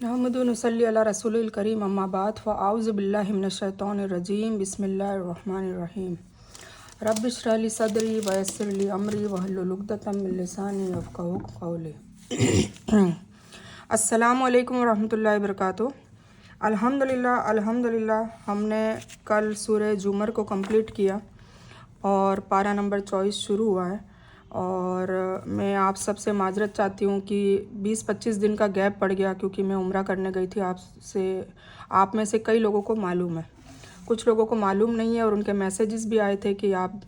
नहमदु व नसल्ली अला रसूलिल करीम अम्मा बाद फ़अऊज़ु बिल्लाहि मिनश शैतानिर रजीम बिस्मिल्लाहिर रहमानिर रहीम रब्बि इश्रह ली सदरी व यस्सिर ली अमरी वहलुल उक़दतम मिन लिसानी यफ़क़हू क़ौली। अस्सलामु अलैकुम व रहमतुल्लाहि व बरकातुहू। अल्हम्दुलिल्लाह हमने कल सूरह जुमर को कंप्लीट किया और पारा नंबर 24 शुरू हुआ है। और मैं आप सबसे माजरत चाहती हूँ कि 20-25 दिन का गैप पड़ गया, क्योंकि मैं उम्रा करने गई थी। आप में से कई लोगों को मालूम है, कुछ लोगों को मालूम नहीं है, और उनके मैसेजेस भी आए थे कि आप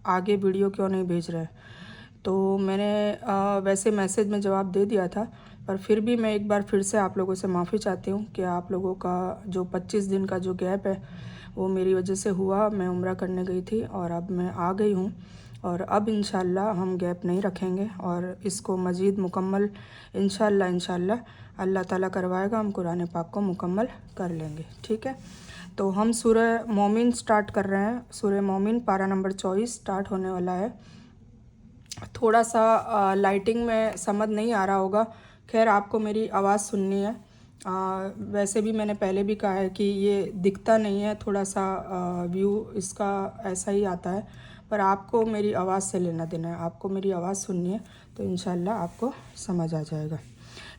आगे वीडियो क्यों नहीं भेज रहे। तो मैंने वैसे मैसेज में जवाब दे दिया था, पर फिर भी मैं एक बार फिर से आप लोगों से माफ़ी चाहती हूँ कि आप लोगों का जो 25 दिन का जो गैप है वो मेरी वजह से हुआ। मैं उम्रा करने गई थी और अब मैं आ गई हूँ, और अब इंशाल्लाह हम गैप नहीं रखेंगे और इसको मज़ीद मुकम्मल इंशाल्लाह अल्लाह ताला करवाएगा, हम कुरान पाक को मुकम्मल कर लेंगे। ठीक है, तो हम सूरह मोमिन स्टार्ट कर रहे हैं। सूरह मोमिन पारा नंबर 24 स्टार्ट होने वाला है। थोड़ा सा लाइटिंग में समझ नहीं आ रहा होगा, खैर आपको मेरी आवाज़ सुननी है। वैसे भी मैंने पहले भी कहा है कि ये दिखता नहीं है, थोड़ा सा व्यू इसका ऐसा ही आता है, पर आपको मेरी आवाज़ से लेना देना है, आपको मेरी आवाज़ सुननी है, तो इंशाल्लाह आपको समझ आ जाएगा।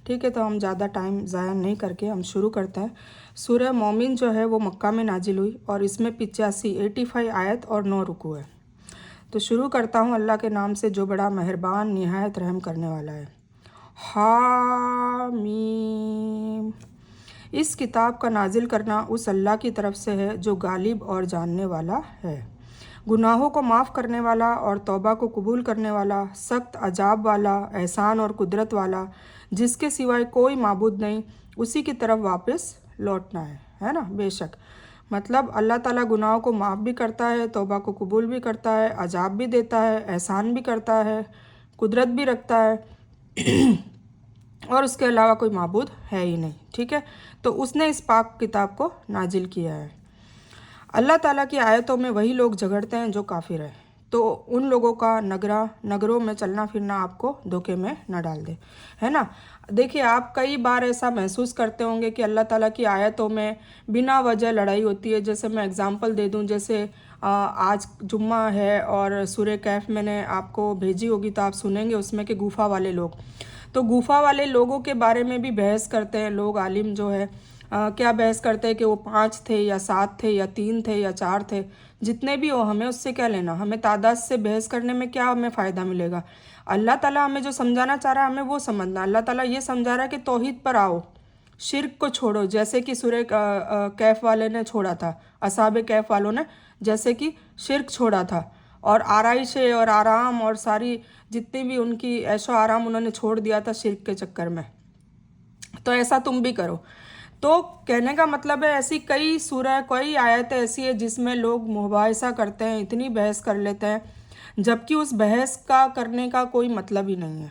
ठीक है, तो हम ज़्यादा टाइम ज़ाया नहीं करके हम शुरू करते हैं। सूरह मोमिन जो है वो मक्का में नाजिल हुई और इसमें 85 आयत और 9 रुकू है। तो शुरू करता हूँ अल्लाह के नाम से जो बड़ा मेहरबान निहायत रहम करने वाला है। हामीम। इस किताब का नाजिल करना उस अल्लाह की तरफ से है जो गालिब और जानने वाला है, गुनाहों को माफ़ करने वाला और तौबा को कबूल करने वाला, सख्त अजाब वाला, एहसान और कुदरत वाला, जिसके सिवाय कोई माबूद नहीं, उसी की तरफ वापस लौटना है ना। बेशक मतलब अल्लाह ताला गुनाहों को माफ़ भी करता है, तौबा को कबूल भी करता है, अजाब भी देता है, एहसान भी करता है, कुदरत भी रखता है और उसके अलावा कोई माबूद है ही नहीं। ठीक है, तो उसने इस पाक किताब को नाजिल किया है। अल्लाह ताला की आयतों में वही लोग झगड़ते हैं जो काफिर हैं, तो उन लोगों का नगरों में चलना फिरना आपको धोखे में न डाल दे, है ना। देखिए, आप कई बार ऐसा महसूस करते होंगे कि अल्लाह ताला की आयतों में बिना वजह लड़ाई होती है। जैसे मैं एग्जांपल दे दूं, जैसे आज जुम्मा है और सूरह कैफ मैंने आपको भेजी होगी तो आप सुनेंगे उसमें कि गुफा वाले लोग, तो गुफा वाले लोगों के बारे में भी बहस करते हैं लोग। आलिम जो है क्या बहस करते हैं कि वो 5 थे या 7 थे या 3 थे या 4 थे, जितने भी हो हमें उससे क्या लेना, हमें तादाद से बहस करने में क्या हमें फ़ायदा मिलेगा। अल्लाह ताला हमें जो समझाना चाह रहा है हमें वो समझना। अल्लाह ताला ये समझा रहा है कि तौहीद पर आओ, शिर्क को छोड़ो, जैसे कि सूरह कैफ वाले ने छोड़ा था, असहाबे कैफ वालों ने जैसे कि शिर्क छोड़ा था, और आराइशें और आराम और सारी जितनी भी उनकी ऐशो आराम उन्होंने छोड़ दिया था शिर्क के चक्कर में, तो ऐसा तुम भी करो। तो कहने का मतलब है ऐसी कई सूरह कई आयतें ऐसी है जिसमें लोग मुबाहिसा करते हैं, इतनी बहस कर लेते हैं, जबकि उस बहस का करने का कोई मतलब ही नहीं है।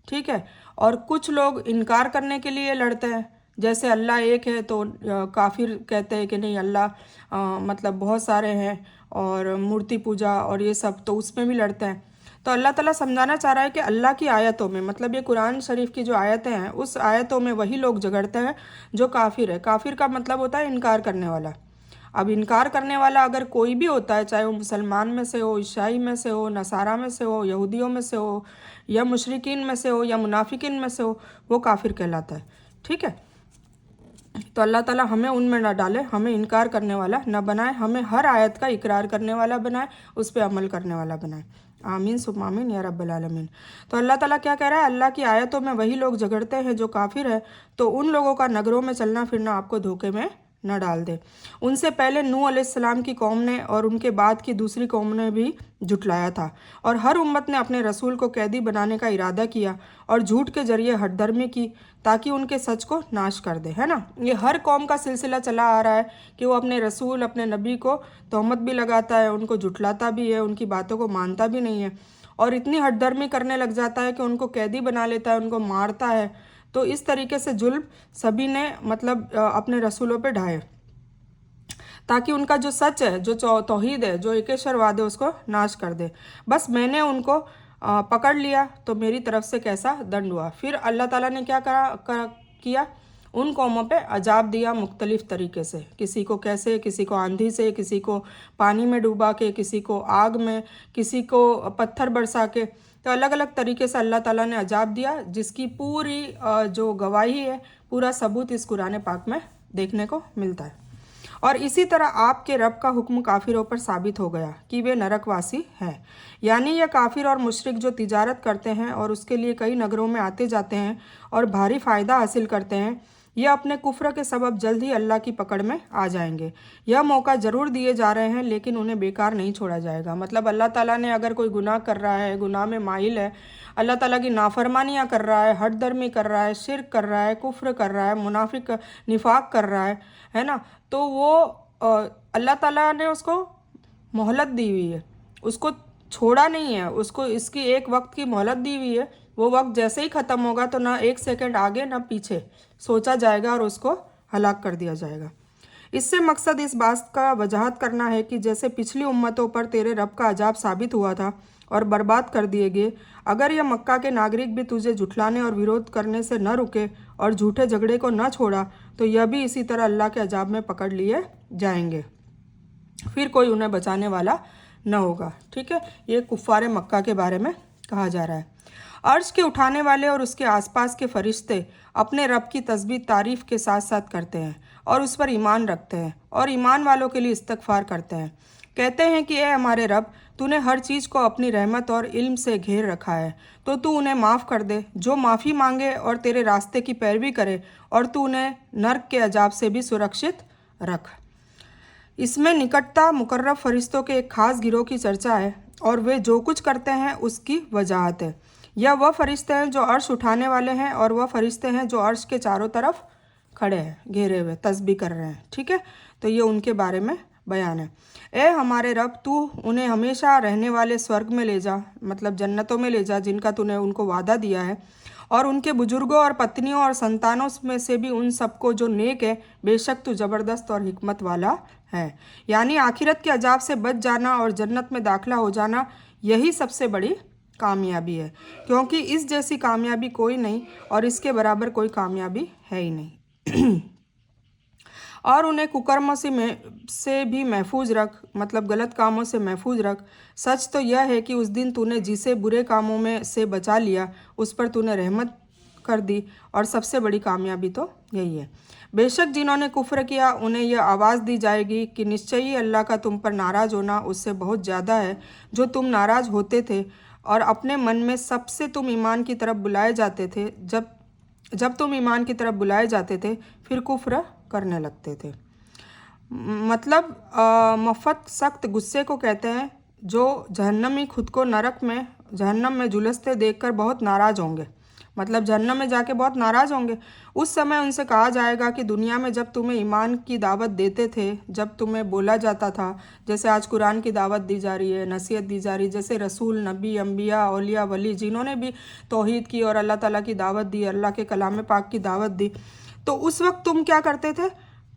ठीक है, और कुछ लोग इनकार करने के लिए लड़ते हैं, जैसे अल्लाह एक है तो काफिर कहते हैं कि नहीं अल्लाह मतलब बहुत सारे हैं, और मूर्ति पूजा और ये सब, तो उसमें भी लड़ते हैं। तो अल्लाह ताला समझाना चाह रहा है कि अल्लाह की आयतों में, मतलब ये कुरान शरीफ की जो आयतें हैं उस आयतों में वही लोग झगड़ते हैं जो काफिर है। काफिर का मतलब होता है इनकार करने वाला। अब इनकार करने वाला अगर कोई भी होता है, चाहे वो मुसलमान में से हो, ईसाई में से हो, नसारा में से हो, यहूदियों में से हो, या मुशरिकीन में से हो, या मुनाफिकीन में से हो, वो काफिर कहलाता है। ठीक है, तो अल्लाह ताला हमें उनमें न डाले, हमें इनकार करने वाला न बनाए, हमें हर आयत का इकरार करने वाला बनाए, उस पर अमल करने वाला बनाए। आमीन सुम आमीन या रब्बल आलमीन। तो अल्लाह ताला क्या कह रहा है, अल्लाह की आयतों में वही लोग झगड़ते हैं जो काफिर है, तो उन लोगों का नगरों में चलना फिरना आपको धोखे में न डाल दे। उनसे पहले नूह अलैहिस्सलाम की कौम ने और उनके बाद की दूसरी कौम ने भी झुटलाया था, और हर उम्मत ने अपने रसूल को कैदी बनाने का इरादा किया और झूठ के जरिए हठधर्मी की, ताकि उनके सच को नाश कर दे, है ना। ये हर कौम का सिलसिला चला आ रहा है कि वो अपने रसूल अपने नबी को तोहमत भी लगाता है, उनको झुटलाता भी है, उनकी बातों को मानता भी नहीं है, और इतनी हठधर्मी करने लग जाता है कि उनको कैदी बना लेता है, उनको मारता है। तो इस तरीके से जुल्म सभी ने मतलब अपने रसूलों पे ढाए, ताकि उनका जो सच है, जो तौहीद है, जो एकेश्वरवाद है, उसको नाश कर दे। बस मैंने उनको पकड़ लिया तो मेरी तरफ से कैसा दंड हुआ। फिर अल्लाह ताला ने क्या किया, उन कौमों पे अजाब दिया मुख्तलिफ़ तरीके से, किसी को कैसे, किसी को आंधी से, किसी को पानी में डूबा के, किसी को आग में, किसी को पत्थर बरसा के। तो अलग अलग तरीके से अल्लाह ताला ने अजाब दिया, जिसकी पूरी जो गवाही है, पूरा सबूत इस कुरान पाक में देखने को मिलता है। और इसी तरह आपके रब का हुक्म काफिरों पर साबित हो गया कि वे नरकवासी हैं। यानी ये काफिर और मुशरिक जो तिजारत करते हैं और उसके लिए कई नगरों में आते जाते हैं और भारी फ़ायदा हासिल करते हैं, यह अपने कुफ्र के सबब जल्द ही अल्लाह की पकड़ में आ जाएंगे। यह मौका ज़रूर दिए जा रहे हैं, लेकिन उन्हें बेकार नहीं छोड़ा जाएगा। मतलब अल्लाह ताला ने अगर कोई गुनाह कर रहा है, गुनाह में माहिल है, अल्लाह ताला की नाफरमानियाँ कर रहा है, हट दर्मी कर रहा है, शिर्क कर रहा है, कुफ्र कर रहा है, मुनाफिक निफाक कर रहा है ना, तो वो अल्लाह ताला ने उसको मोहलत दी हुई है, उसको छोड़ा नहीं है, उसको इसकी एक वक्त की मोहलत दी हुई है। वो वक्त जैसे ही ख़त्म होगा तो ना एक सेकंड आगे ना पीछे सोचा जाएगा और उसको हलाक कर दिया जाएगा। इससे मकसद इस बात का वजाहत करना है कि जैसे पिछली उम्मतों पर तेरे रब का अजाब साबित हुआ था और बर्बाद कर दिए गए, अगर यह मक्का के नागरिक भी तुझे झुठलाने और विरोध करने से न रुके और झूठे झगड़े को न छोड़ा, तो यह भी इसी तरह अल्लाह के अजाब में पकड़ लिए जाएंगे, फिर कोई उन्हें बचाने वाला न होगा। ठीक है, ये कुफ्फारे मक्का के बारे में कहा जा रहा है। अर्श के उठाने वाले और उसके आसपास के फरिश्ते अपने रब की तस्बीह तारीफ़ के साथ साथ करते हैं और उस पर ईमान रखते हैं और ईमान वालों के लिए इस्तगफार करते हैं। कहते हैं कि ए हमारे रब, तूने हर चीज़ को अपनी रहमत और इल्म से घेर रखा है, तो तू उन्हें माफ़ कर दे जो माफ़ी मांगे और तेरे रास्ते की पैरवी करे, और तू उन्हें नर्क के अजाब से भी सुरक्षित रख। इसमें निकटता मुकर्रब फरिश्तों के एक खास गिरोह की चर्चा है और वे जो कुछ करते हैं उसकी वजाहत है। यह वह फरिश्ते हैं जो अर्श उठाने वाले हैं और वह फरिश्ते हैं जो अर्श के चारों तरफ खड़े हैं, घेरे हुए तस्बीह कर रहे हैं। ठीक है, तो ये उनके बारे में बयान है। ए हमारे रब, तू उन्हें हमेशा रहने वाले स्वर्ग में ले जा, मतलब जन्नतों में ले जा जिनका तूने उनको वादा दिया है, और उनके बुजुर्गों और पत्नियों और संतानों में से भी उन सबको जो नेक है, बेशक तू ज़बरदस्त और हिकमत वाला है। यानी आखिरत के अजाब से बच जाना और जन्नत में दाखिला हो जाना, यही सबसे बड़ी कामयाबी है, क्योंकि इस जैसी कामयाबी कोई नहीं और इसके बराबर कोई कामयाबी है ही नहीं। और उन्हें कुकर्मों से भी महफूज रख, मतलब गलत कामों से महफूज रख। सच तो यह है कि उस दिन तूने जिसे बुरे कामों में से बचा लिया, उस पर तूने रहमत कर दी, और सबसे बड़ी कामयाबी तो यही है। बेशक जिन्होंने कुफ्र किया उन्हें यह आवाज़ दी जाएगी कि निश्चय ही अल्लाह का तुम पर नाराज़ होना उससे बहुत ज़्यादा है जो तुम नाराज़ होते थे, और अपने मन में सबसे तुम ईमान की तरफ बुलाए जाते थे। जब तुम ईमान की तरफ बुलाए जाते थे फिर कुफ्र करने लगते थे। मतलब मफ़त सख्त गुस्से को कहते हैं, जो जहन्नमी खुद को जहन्नम में झुलसते देखकर बहुत नाराज़ होंगे, मतलब जहन्नम में जाके बहुत नाराज़ होंगे। उस समय उनसे कहा जाएगा कि दुनिया में जब तुम्हें ईमान की दावत देते थे, जब तुम्हें बोला जाता था, जैसे आज कुरान की दावत दी जा रही है, नसीहत दी जा रही है, जैसे रसूल, नबी, अम्बिया, औलिया, वली जिन्होंने भी तौहीद की और अल्लाह ताला की दावत दी, अल्लाह के कलाम पाक की दावत दी, तो उस वक्त तुम क्या करते थे?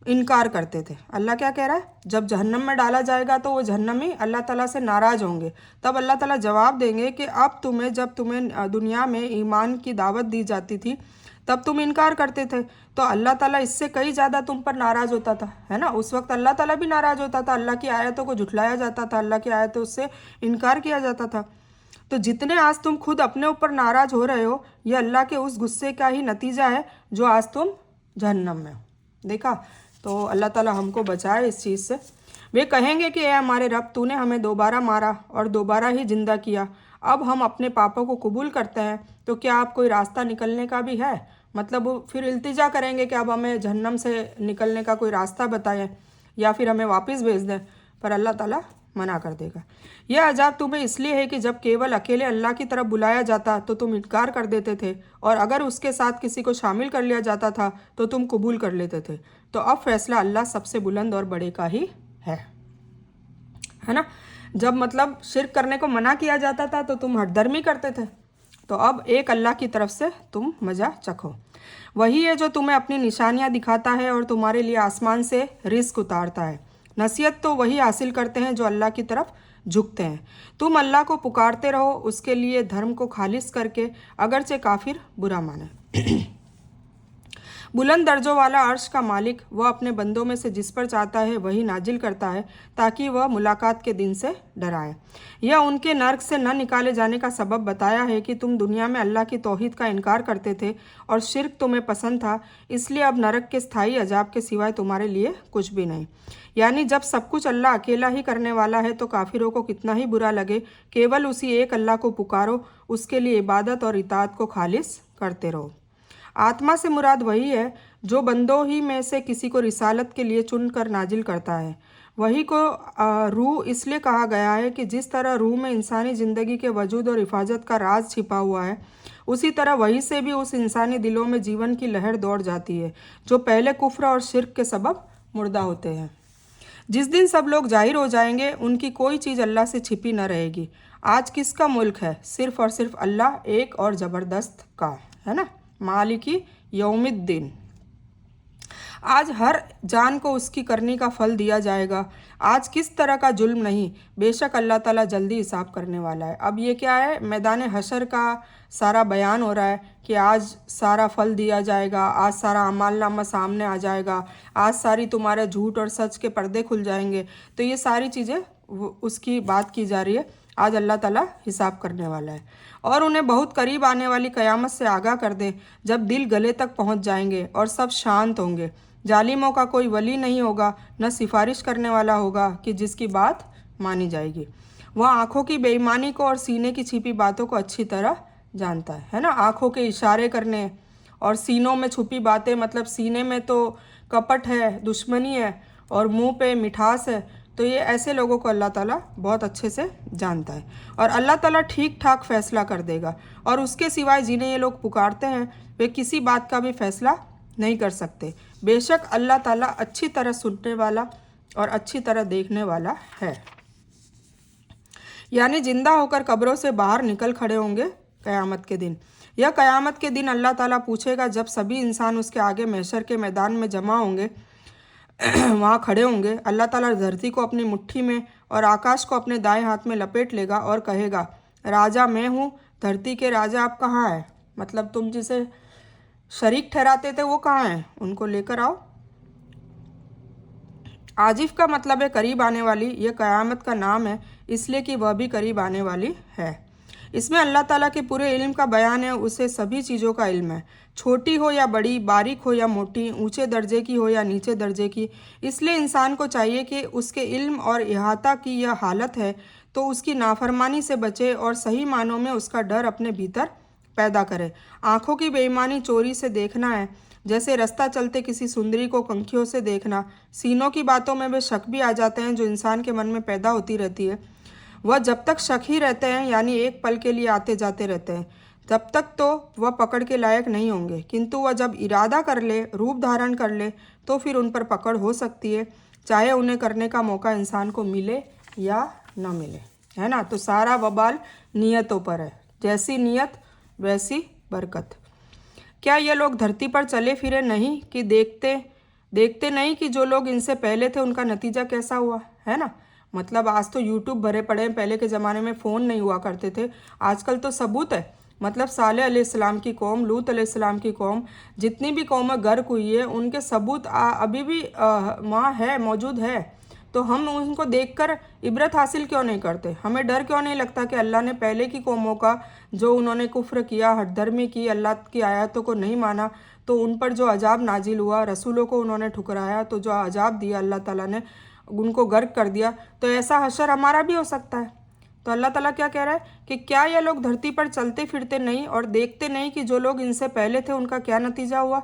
इनकार करते थे। अल्लाह क्या कह रहा है? जब जहन्नम में डाला जाएगा तो वो जहन्नमी अल्लाह ताला से नाराज़ होंगे। तब अल्लाह ताला जवाब देंगे कि अब जब तुम्हें दुनिया में ईमान की दावत दी जाती थी तब तुम इनकार करते थे, तो अल्लाह ताला इससे कई ज़्यादा तुम पर नाराज़ होता था, है ना। उस वक्त अल्लाह ताला भी नाराज़ होता था, अल्लाह की आयतों को झुठलाया जाता था, अल्लाह की आयतों से इनकार किया जाता था। तो जितने आज तुम खुद अपने ऊपर नाराज़ हो रहे हो, ये अल्लाह के उस गुस्से का ही नतीजा है जो आज तुम जहन्नम में हो। देखा, तो अल्लाह ताला हमको बचाए इस चीज़ से। वे कहेंगे कि ए हमारे रब, तूने हमें दोबारा मारा और दोबारा ही जिंदा किया, अब हम अपने पापों को कबूल करते हैं, तो क्या आप कोई रास्ता निकलने का भी है? मतलब वो फिर इल्तिजा करेंगे कि अब हमें जहन्नम से निकलने का कोई रास्ता बताएं या फिर हमें वापस भेज दें, पर अल्लाह ताला मना कर देगा। यह अजाब तुम्हें इसलिए है कि जब केवल अकेले अल्लाह की तरफ बुलाया जाता तो तुम इनकार कर देते थे, और अगर उसके साथ किसी को शामिल कर लिया जाता था तो तुम कबूल कर लेते थे। तो अब फैसला अल्लाह सबसे बुलंद और बड़े का ही है ना। जब मतलब शिर्क करने को मना किया जाता था तो तुम हठधर्मी करते थे, तो अब एक अल्लाह की तरफ से तुम मज़ा चखो। वही है जो तुम्हें अपनी निशानियाँ दिखाता है और तुम्हारे लिए आसमान से रिस्क उतारता है। नसीहत तो वही हासिल करते हैं जो अल्लाह की तरफ झुकते हैं। तुम अल्लाह को पुकारते रहो उसके लिए धर्म को खालिस करके, अगरचे काफिर बुरा माने। बुलंद दर्जों वाला अर्श का मालिक वह अपने बंदों में से जिस पर चाहता है वही नाजिल करता है ताकि वह मुलाकात के दिन से डराए। यह उनके नर्क से न निकाले जाने का सबब बताया है कि तुम दुनिया में अल्लाह की तौहीद का इनकार करते थे और शिर्क तुम्हें पसंद था, इसलिए अब नरक के स्थायी अजाब के सिवाय तुम्हारे लिए कुछ भी नहीं। यानी जब सब कुछ अल्लाह अकेला ही करने वाला है तो काफिरों को कितना ही बुरा लगे, केवल उसी एक अल्लाह को पुकारो, उसके लिए इबादत और इताअत को खालिस करते रहो। आत्मा से मुराद वही है जो बंदों ही में से किसी को रिसालत के लिए चुन कर नाजिल करता है। वही को रूह इसलिए कहा गया है कि जिस तरह रूह में इंसानी ज़िंदगी के वजूद और हिफाजत का राज छिपा हुआ है, उसी तरह वही से भी उस इंसानी दिलों में जीवन की लहर दौड़ जाती है जो पहले कुफ्र और शिर्क के सबब मुर्दा होते हैं। जिस दिन सब लोग जाहिर हो जाएंगे, उनकी कोई चीज़ अल्लाह से छिपी न रहेगी। आज किसका मुल्क है? सिर्फ़ और सिर्फ अल्लाह एक और ज़बरदस्त का, है ना, मालिकी यौमिद्दीन। आज हर जान को उसकी करनी का फल दिया जाएगा। आज किस तरह का जुल्म नहीं, बेशक अल्लाह ताला जल्दी हिसाब करने वाला है। अब ये क्या है, मैदान हशर का सारा बयान हो रहा है कि आज सारा फल दिया जाएगा, आज सारा अमालनामा सामने आ जाएगा, आज सारी तुम्हारे झूठ और सच के पर्दे खुल जाएंगे। तो ये सारी चीज़ें उसकी बात की जा रही है। आज अल्लाह ताला हिसाब करने वाला है। और उन्हें बहुत करीब आने वाली क़यामत से आगाह कर दे जब दिल गले तक पहुंच जाएंगे और सब शांत होंगे। जालिमों का कोई वली नहीं होगा, न सिफारिश करने वाला होगा कि जिसकी बात मानी जाएगी। वह आँखों की बेईमानी को और सीने की छिपी बातों को अच्छी तरह जानता है ना। आँखों के इशारे करने और सीनों में छुपी बातें, मतलब सीने में तो कपट है, दुश्मनी है और मुंह पे मिठास है। तो ये ऐसे लोगों को अल्लाह ताला बहुत अच्छे से जानता है और अल्लाह ताला ठीक ठाक फैसला कर देगा। और उसके सिवाय जिन्हें ये लोग पुकारते हैं वे किसी बात का भी फैसला नहीं कर सकते। बेशक अल्लाह ताला अच्छी तरह सुनने वाला और अच्छी तरह देखने वाला है। यानी जिंदा होकर कब्रों से बाहर निकल खड़े होंगे क़यामत के दिन। यह क़यामत के दिन अल्लाह ताला पूछेगा जब सभी इंसान उसके आगे महशर के मैदान में जमा होंगे, वहाँ खड़े होंगे। अल्लाह ताला धरती को अपनी मुट्ठी में और आकाश को अपने दाएं हाथ में लपेट लेगा और कहेगा, राजा मैं हूँ, धरती के राजा आप कहाँ हैं? मतलब तुम जिसे शरीक ठहराते थे वो कहाँ हैं? उनको लेकर आओ। आजिफ का मतलब है करीब आने वाली। यह क़यामत का नाम है इसलिए कि वह भी करीब आने वाली है। इसमें अल्लाह ताला के पूरे इल्म का बयान है। उसे सभी चीज़ों का इल्म है, छोटी हो या बड़ी, बारीक हो या मोटी, ऊंचे दर्जे की हो या नीचे दर्जे की। इसलिए इंसान को चाहिए कि उसके इल्म और इहाता की यह हालत है तो उसकी नाफरमानी से बचे और सही मानों में उसका डर अपने भीतर पैदा करे। आँखों की बेईमानी चोरी से देखना है, जैसे रास्ता चलते किसी सुंदरी को कंखियों से देखना। सीनों की बातों में वे शक भी आ जाते हैं जो इंसान के मन में पैदा होती रहती है। वह जब तक शक ही रहते हैं, यानी एक पल के लिए आते जाते रहते हैं, तब तक तो वह पकड़ के लायक नहीं होंगे। किंतु वह जब इरादा कर ले, रूप धारण कर ले, तो फिर उन पर पकड़ हो सकती है, चाहे उन्हें करने का मौका इंसान को मिले या न मिले, है ना। तो सारा वबाल नीयतों पर है, जैसी नीयत वैसी बरकत। क्या ये लोग धरती पर चले फिरे नहीं कि देखते नहीं कि जो लोग इनसे पहले थे उनका नतीजा कैसा हुआ, है ना। मतलब आज तो यूट्यूब भरे पड़े हैं, पहले के ज़माने में फ़ोन नहीं हुआ करते थे, आजकल तो सबूत है। मतलब सालेह अलैहिस्सलाम की कौम, लूत अलैहिस्सलाम की कौम, जितनी भी कौमें गर्क हुई है उनके सबूत अभी भी वहाँ है, मौजूद है। तो हम उनको देखकर इबरत हासिल क्यों नहीं करते? हमें डर क्यों नहीं लगता कि अल्लाह ने पहले की कौमों का, जो उन्होंने कुफ्र किया, हठधर्मी की, अल्लाह की आयतों को नहीं माना, तो उन पर जो अजाब नाजिल हुआ, रसूलों को उन्होंने ठुकराया, तो जो अजाब दिया अल्लाह ताला ने, उनको गर्क कर दिया। तो ऐसा हशर हमारा भी हो सकता है। तो अल्लाह ताला क्या कह रहा है कि क्या ये लोग धरती पर चलते फिरते नहीं और देखते नहीं कि जो लोग इनसे पहले थे उनका क्या नतीजा हुआ?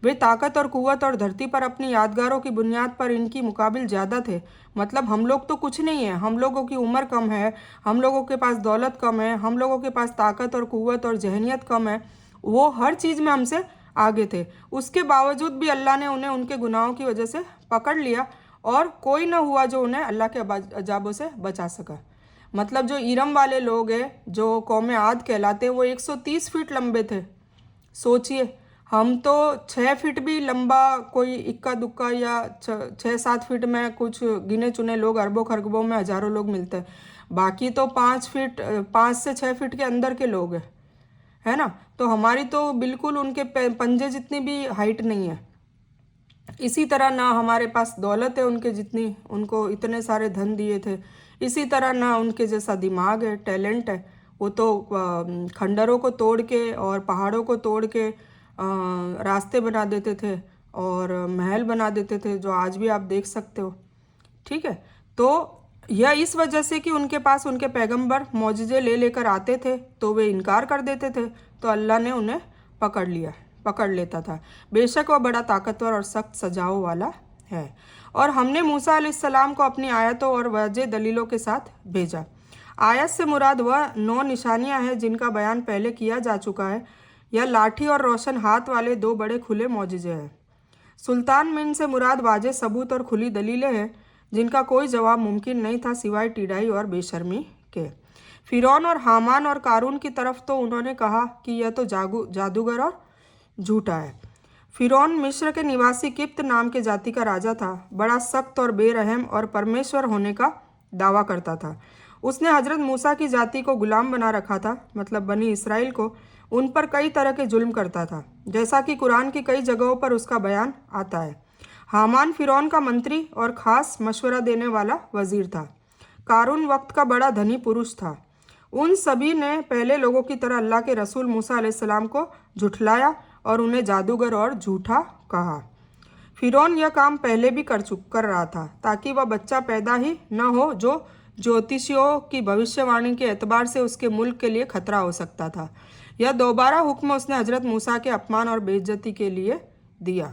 वे ताकत और कुव्वत और धरती पर अपनी यादगारों की बुनियाद पर इनकी मुकाबिल ज़्यादा थे। मतलब हम लोग तो कुछ नहीं है, हम लोगों की उम्र कम है, हम लोगों के पास दौलत कम है, हम लोगों के पास ताकत और कुव्वत और जहनियत कम है, वो हर चीज़ में हमसे आगे थे। उसके बावजूद भी अल्लाह ने उन्हें उनके गुनाहों की वजह से पकड़ लिया और कोई न हुआ जो उन्हें अल्लाह के अजाबों से बचा सका। मतलब जो इरम वाले लोग हैं, जो कौम आद कहलाते हैं, वो 130 फीट लंबे थे। सोचिए, हम तो 6 फीट भी लंबा, कोई इक्का दुक्का या 6-7 फीट में कुछ गिने चुने लोग, अरबों खरबों में हजारों लोग मिलते हैं। बाकी तो 5 से 6 फीट के अंदर के लोग हैं, है ना। तो हमारी तो बिल्कुल उनके पंजे जितनी भी हाइट नहीं है। इसी तरह ना हमारे पास दौलत है उनके जितनी, उनको इतने सारे धन दिए थे। इसी तरह ना उनके जैसा दिमाग है, टैलेंट है। वो तो खंडरों को तोड़ के और पहाड़ों को तोड़ के रास्ते बना देते थे और महल बना देते थे, जो आज भी आप देख सकते हो। ठीक है, तो यह इस वजह से कि उनके पास उनके पैगंबर मौजिज़े ले लेकर आते थे तो वे इनकार कर देते थे, तो अल्लाह ने उन्हें पकड़ लेता था। बेशक वह बड़ा ताकतवर और सख्त सजाओं वाला है। और हमने मूसा अलैहिस्सलाम को अपनी आयतों और वाज़ेह दलीलों के साथ भेजा। आयत से मुराद वह 9 निशानियां हैं जिनका बयान पहले किया जा चुका है। यह लाठी और रोशन हाथ वाले 2 बड़े खुले मौजिज़े हैं। सुल्तान मिन से मुराद वाज़ेह सबूत और खुली दलीलें हैं जिनका कोई जवाब मुमकिन नहीं था सिवाय टिड़ाई और बेशर्मी के। फिरौन और हामान और कारून की तरफ तो उन्होंने कहा कि यह तो जादूगर और झूठा है। फिरौन मिस्र के निवासी किप्त नाम के जाति का राजा था। बड़ा सख्त और बेरहम और परमेश्वर होने का दावा करता था। उसने हजरत मूसा की जाति को गुलाम बना रखा था, मतलब बनी इसराइल को। उन पर कई तरह के जुल्म करता था, जैसा कि कुरान की कई जगहों पर उसका बयान आता है। हामान फिरौन का मंत्री और ख़ास मशवरा देने वाला वज़ीर था। कारून वक्त का बड़ा धनी पुरुष था। उन सभी ने पहले लोगों की तरह अल्लाह के रसूल मूसा अलैहिस्सलाम को झुठलाया और उन्हें जादूगर और झूठा कहा। फिरौन यह काम पहले भी कर रहा था ताकि वह बच्चा पैदा ही न हो जो ज्योतिषियों की भविष्यवाणी के एतबार से उसके मुल्क के लिए खतरा हो सकता था। यह दोबारा हुक्म उसने हजरत मूसा के अपमान और बेइज्जती के लिए दिया।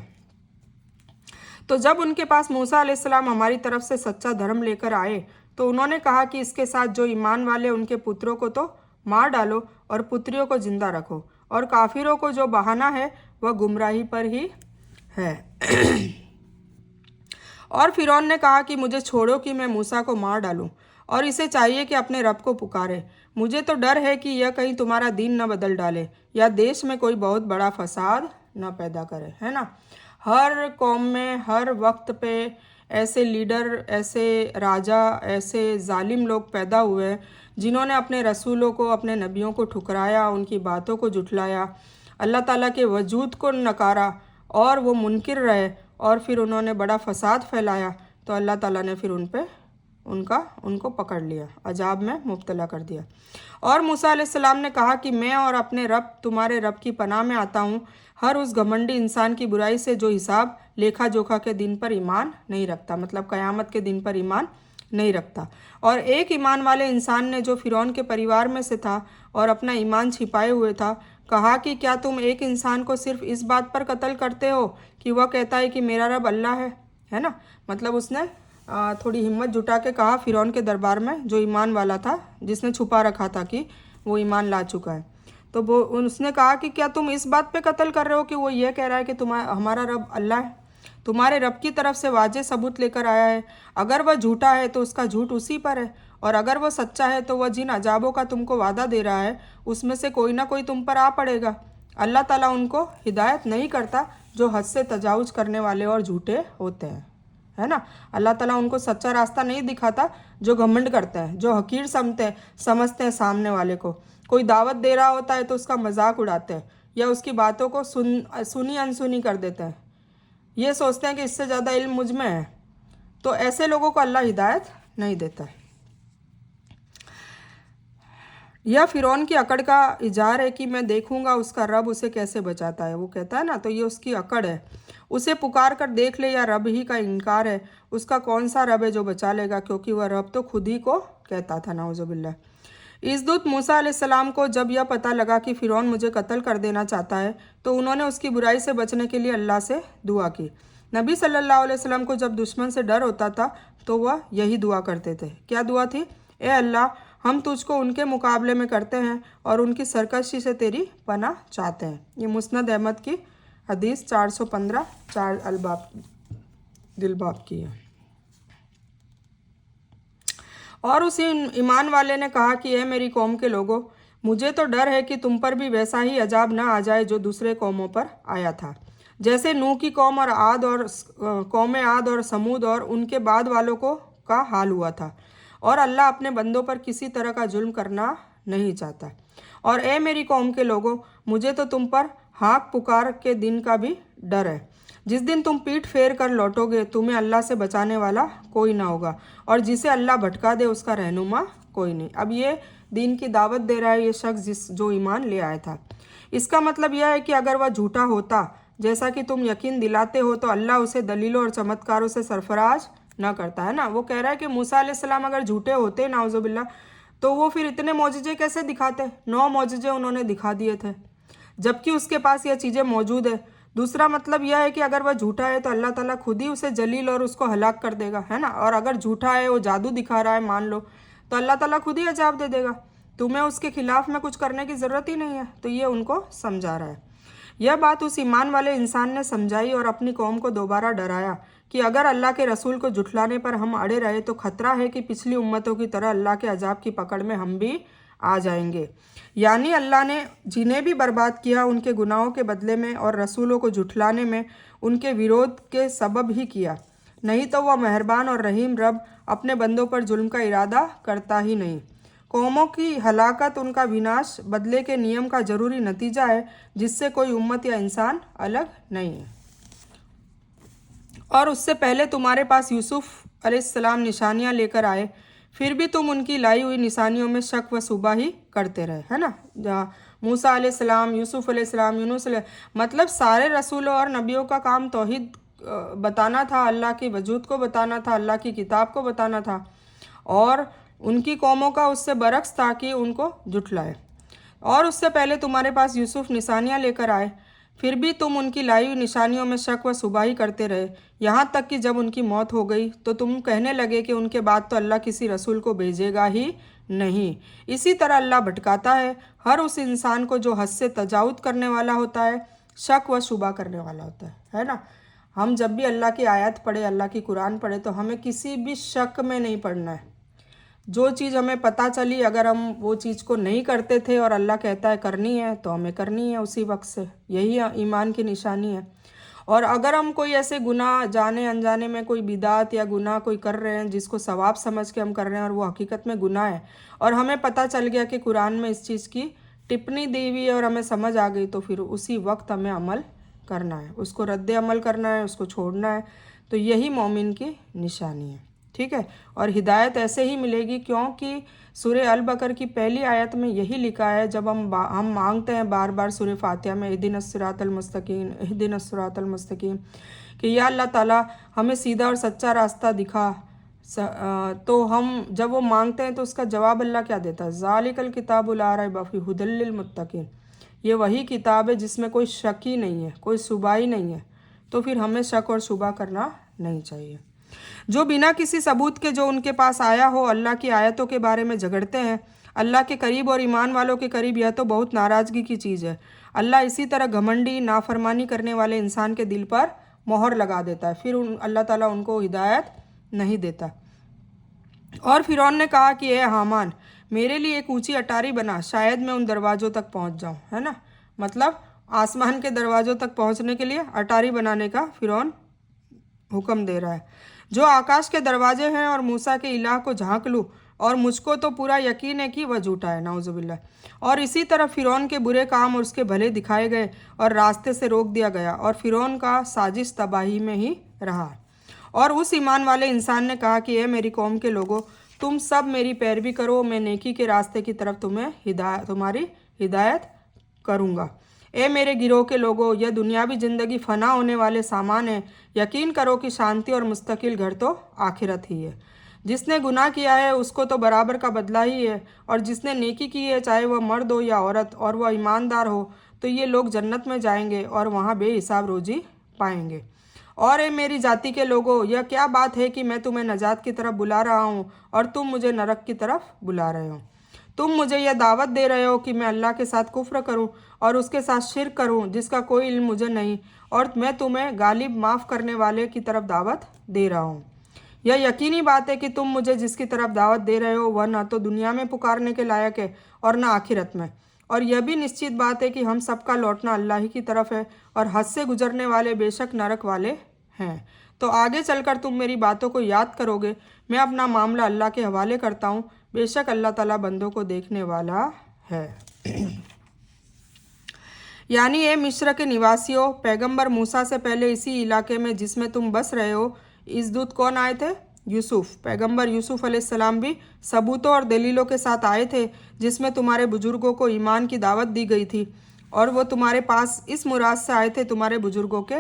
तो जब उनके पास मूसा अलैहिस्सलाम हमारी तरफ से सच्चा धर्म लेकर आए तो उन्होंने कहा कि इसके साथ जो ईमान वाले उनके पुत्रों को तो मार डालो और पुत्रियों को जिंदा रखो, और काफिरों को जो बहाना है वह गुमराही पर ही है। और फिरौन ने कहा कि मुझे छोड़ो कि मैं मूसा को मार डालूं, और इसे चाहिए कि अपने रब को पुकारे। मुझे तो डर है कि यह कहीं तुम्हारा दीन न बदल डाले या देश में कोई बहुत बड़ा फसाद न पैदा करे, है ना। हर कौम में हर वक्त पे ऐसे लीडर, ऐसे राजा, ऐसे जालिम लोग पैदा हुए हैं जिन्होंने अपने रसूलों को, अपने नबियों को ठुकराया, उनकी बातों को झुठलाया, अल्लाह ताला के वजूद को नकारा और वो मुनकिर रहे, और फिर उन्होंने बड़ा फसाद फैलाया। तो अल्लाह ताला ने फिर उनको पकड़ लिया, अजाब में मुब्तला कर दिया। और मूसा अलैहिस्सलाम ने कहा कि मैं और अपने रब, तुम्हारे रब की पनाह में आता हूँ हर उस घमंडी इंसान की बुराई से जो हिसाब लेखा जोखा के दिन पर ईमान नहीं रखता, मतलब क़यामत के दिन पर ईमान नहीं रखता। और एक ईमान वाले इंसान ने, जो फिरौन के परिवार में से था और अपना ईमान छिपाए हुए था, कहा कि क्या तुम एक इंसान को सिर्फ इस बात पर कत्ल करते हो कि वह कहता है कि मेरा रब अल्लाह है ना। मतलब उसने थोड़ी हिम्मत जुटा के कहा फिरौन के दरबार में, जो ईमान वाला था, जिसने छुपा रखा था कि वो ईमान ला चुका है। तो वो उसने कहा कि क्या तुम इस बात पे कत्ल कर रहे हो कि वो ये कह रहा है कि हमारा रब अल्लाह है। तुम्हारे रब की तरफ से वाज़ेह सबूत लेकर आया है। अगर वह झूठा है तो उसका झूठ उसी पर है, और अगर वह सच्चा है तो वह जिन अजाबों का तुमको वादा दे रहा है उसमें से कोई ना कोई तुम पर आ पड़ेगा। अल्लाह ताला उनको हिदायत नहीं करता जो हद से तजावुज़ करने वाले और झूठे होते हैं, है ना। अल्लाह ताला उनको सच्चा रास्ता नहीं दिखाता जो घमंड करते हैं, जो हकीर समझते हैं सामने वाले को। कोई दावत दे रहा होता है तो उसका मजाक उड़ाते हैं या उसकी बातों को सुनी अनसुनी कर देते हैं। ये सोचते हैं कि इससे ज़्यादा इल्म मुझ में है। तो ऐसे लोगों को अल्लाह हिदायत नहीं देता है। यह फिरौन की अकड़ का इज़हार है कि मैं देखूंगा उसका रब उसे कैसे बचाता है। वो कहता है ना, तो ये उसकी अकड़ है। उसे पुकार कर देख ले, या रब ही का इनकार है। उसका कौन सा रब है जो बचा लेगा, क्योंकि वह रब तो खुद ही को कहता था, नाउज़ुबिल्लाह। इस दूत मूसा अलैहिस्सलाम को जब यह पता लगा कि फिरौन मुझे कत्ल कर देना चाहता है तो उन्होंने उसकी बुराई से बचने के लिए अल्लाह से दुआ की। नबी सल्लल्लाहु अलैहि वसल्लम को जब दुश्मन से डर होता था तो वह यही दुआ करते थे। क्या दुआ थी? ए अल्लाह, हम तुझको उनके मुकाबले में करते हैं और उनकी सरकशी से तेरी पनाह चाहते हैं। ये मुस्नद अहमद की हदीस 415 4 अलबाब दिलबाब की है। और उसी ईमान वाले ने कहा कि ए मेरी कौम के लोगों, मुझे तो डर है कि तुम पर भी वैसा ही अजाब ना आ जाए जो दूसरे कौमों पर आया था, जैसे नूह की कौम और कौम आद और समूद और उनके बाद वालों का हाल हुआ था। और अल्लाह अपने बंदों पर किसी तरह का जुल्म करना नहीं चाहता। اور اے میری قوم کے لوگوں، مجھے تو تم پر ہاک پکار کے دن کا بھی ڈر ہے، جس دن تم پیٹھ پھیر کر لوٹو گے، تمہیں اللہ سے بچانے والا کوئی نہ ہوگا، اور جسے اللہ بھٹکا دے اس کا رہنما کوئی نہیں۔ اب یہ دین کی دعوت دے رہا ہے یہ شخص جو ایمان لے آیا تھا۔ اس کا مطلب یہ ہے کہ اگر وہ جھوٹا ہوتا جیسا کہ تم یقین دلاتے ہو تو اللہ اسے دلیلوں اور چمتکاروں سے سرفراز نہ کرتا ہے نا۔ وہ کہہ رہا ہے کہ موسیٰ علیہ السلام اگر جھوٹے ہوتے نعوذ باللہ تو وہ پھر اتنے معجزے کیسے دکھاتے؟ 9 معجزے انہوں نے دکھا دیے تھے، جبکہ اس کے پاس یہ چیزیں موجود ہیں۔ دوسرا مطلب یہ ہے کہ اگر وہ جھوٹا ہے تو اللہ تعالیٰ خود ہی اسے جلیل اور اس کو ہلاک کر دے گا، ہے نا۔ اور اگر جھوٹا ہے، وہ جادو دکھا رہا ہے مان لو، تو اللہ تعالیٰ خود ہی عذاب دے دے گا، تمہیں اس کے خلاف میں کچھ کرنے کی ضرورت ہی نہیں ہے۔ تو یہ ان کو سمجھا رہا ہے۔ یہ بات اس ایمان والے انسان نے سمجھائی اور اپنی قوم کو دوبارہ ڈرایا کہ اگر اللہ کے رسول کو جھٹلانے پر ہم اڑے رہے تو خطرہ ہے کہ پچھلی امتوں کی طرح اللہ کے عذاب کی پکڑ میں ہم بھی آ جائیں گے۔ یعنی اللہ نے جنہیں بھی برباد کیا ان کے گناہوں کے بدلے میں اور رسولوں کو جھٹلانے میں ان کے ویرودھ کے سبب ہی کیا، نہیں تو وہ مہربان اور رحیم رب اپنے بندوں پر ظلم کا ارادہ کرتا ہی نہیں۔ قوموں کی ہلاکت ان کا وناش بدلے کے نیم کا ضروری نتیجہ ہے جس سے کوئی امت یا انسان الگ نہیں ہے۔ اور اس سے پہلے تمہارے پاس یوسف علیہ السلام نشانیاں لے کر آئے، پھر بھی تم ان کی لائی ہوئی نشانیوں میں شک و شبہ ہی کرتے رہے، ہے نا۔ موسیٰ علیہ السلام، یوسف علیہ السلام، یونس علیہ مطلب سارے رسولوں اور نبیوں کا کام توحید بتانا تھا، اللہ کے وجود کو بتانا تھا، اللہ کی کتاب کو بتانا تھا، اور ان کی قوموں کا اس سے برعکس تھا کہ ان کو جھٹلائے۔ اور اس سے پہلے تمہارے پاس یوسف نشانیاں لے کر آئے، پھر بھی تم ان کی لائی ہوئی نشانیوں میں شک و شبہ ہی کرتے رہے، یہاں تک کہ جب ان کی موت ہو گئی تو تم کہنے لگے کہ ان کے بعد تو اللہ کسی رسول کو بھیجے گا ہی نہیں۔ اسی طرح اللہ بھٹکاتا ہے ہر اس انسان کو جو حد سے تجاوز کرنے والا ہوتا ہے، شک و شبہ کرنے والا ہوتا ہے نا۔ ہم جب بھی اللہ کی آیت پڑھے، اللہ کی قرآن پڑھے تو ہمیں کسی بھی شک میں نہیں پڑھنا ہے۔ جو چیز ہمیں پتہ چلی اگر ہم وہ چیز کو نہیں کرتے تھے اور اللہ کہتا ہے کرنی ہے تو ہمیں کرنی ہے اسی وقت سے، یہی ایمان کی نشانی ہے۔ اور اگر ہم کوئی ایسے گناہ جانے انجانے میں کوئی بدعت یا گناہ کوئی کر رہے ہیں جس کو ثواب سمجھ کے ہم کر رہے ہیں اور وہ حقیقت میں گناہ ہے، اور ہمیں پتہ چل گیا کہ قرآن میں اس چیز کی ٹپنی دی ہوئی ہے اور ہمیں سمجھ آ گئی، تو پھر اسی وقت ہمیں عمل کرنا ہے، اس کو رد عمل کرنا ہے، اس کو چھوڑنا ہے۔ تو یہی مومن کی نشانی ہے، ٹھیک ہے۔ اور ہدایت ایسے ہی ملے گی کیونکہ سورہ البقرہ کی پہلی آیت میں یہی لکھا ہے، جب ہم مانگتے ہیں بار بار سورہ فاتحہ میں اہدنا الصراط المستقیم اہدنا الصراط المستقیم کہ یا اللہ تعالیٰ ہمیں سیدھا اور سچا راستہ دکھا، تو ہم جب وہ مانگتے ہیں تو اس کا جواب اللہ کیا دیتا ہے؟ ذالک الکتاب لا ریب فیہ ھدی للمتقین، یہ وہی کتاب ہے جس میں کوئی شک ہی نہیں ہے، کوئی شبہ ہی نہیں ہے۔ تو پھر ہمیں شک اور شبہ کرنا نہیں چاہیے۔ جو بنا کسی ثبوت کے جو ان کے پاس آیا ہو اللہ کی آیتوں کے بارے میں جھگڑتے ہیں، اللہ کے قریب اور ایمان والوں کے قریب، یہ تو بہت ناراضگی کی چیز ہے۔ اللہ اسی طرح گھمنڈی نافرمانی کرنے والے انسان کے دل پر مہر لگا دیتا ہے، پھر اللہ تعالیٰ ان کو ہدایت نہیں دیتا۔ اور فرعون نے کہا کہ اے حامان، میرے لیے ایک اونچی اٹاری بنا، شاید میں ان دروازوں تک پہنچ جاؤں، ہے نا۔ مطلب آسمان کے دروازوں تک پہنچنے کے لیے اٹاری بنانے کا فرعون حکم دے رہا ہے۔ جو آکاش کے دروازے ہیں اور موسیٰ کے الہ کو جھانک لوں، اور مجھ کو تو پورا یقین ہے کہ وہ جھوٹا ہے، نعوذ باللہ۔ اور اسی طرح فرعون کے برے کام اور اس کے بھلے دکھائے گئے اور راستے سے روک دیا گیا، اور فرعون کا سازش تباہی میں ہی رہا۔ اور اس ایمان والے انسان نے کہا کہ اے میری قوم کے لوگوں، تم سب میری پیروی کرو، میں نیکی کے راستے کی طرف تمہاری ہدایت کروں گا۔ اے میرے گروہ کے لوگوں، یہ دنیاوی زندگی فنا ہونے والے سامان ہے، یقین کرو کہ شانتی اور مستقل گھر تو آخرت ہی ہے۔ جس نے گناہ کیا ہے اس کو تو برابر کا بدلہ ہی ہے، اور جس نے نیکی کی ہے چاہے وہ مرد ہو یا عورت اور وہ ایماندار ہو، تو یہ لوگ جنت میں جائیں گے اور وہاں بے حساب روزی پائیں گے۔ اور اے میری ذاتی کے لوگوں، یہ کیا بات ہے کہ میں تمہیں نجات کی طرف بلا رہا ہوں اور تم مجھے نرک کی طرف بلا رہے ہو۔ تم مجھے یہ دعوت دے رہے ہو کہ میں اللہ کے ساتھ کفر کروں اور اس کے ساتھ شرک کروں جس کا کوئی علم مجھے نہیں، اور میں تمہیں غالب معاف کرنے والے کی طرف دعوت دے رہا ہوں۔ یہ یقینی بات ہے کہ تم مجھے جس کی طرف دعوت دے رہے ہو وہ نہ تو دنیا میں پکارنے کے لائق ہے اور نہ آخرت میں، اور یہ بھی نشچت بات ہے کہ ہم سب کا لوٹنا اللہ ہی کی طرف ہے، اور حد سے گزرنے والے بے شک نرک والے ہیں۔ تو آگے چل کر تم میری باتوں کو یاد کرو گے۔ میں اپنا معاملہ اللہ کے حوالے کرتا ہوں، بے شک اللہ تعالیٰ بندوں کو دیکھنے والا है। यानी ये मिस्र के निवासियों, पैगंबर मूसा से पहले इसी इलाके में जिसमें तुम बस रहे हो, इस दूत कौन आए थे? यूसुफ। पैगंबर यूसुफ अलैहिस्सलाम भी सबूतों और दलीलों के साथ आए थे, जिसमें तुम्हारे बुजुर्गों को ईमान की दावत दी गई थी, और वो तुम्हारे पास इस मुराद से आए थे, तुम्हारे बुजुर्गों के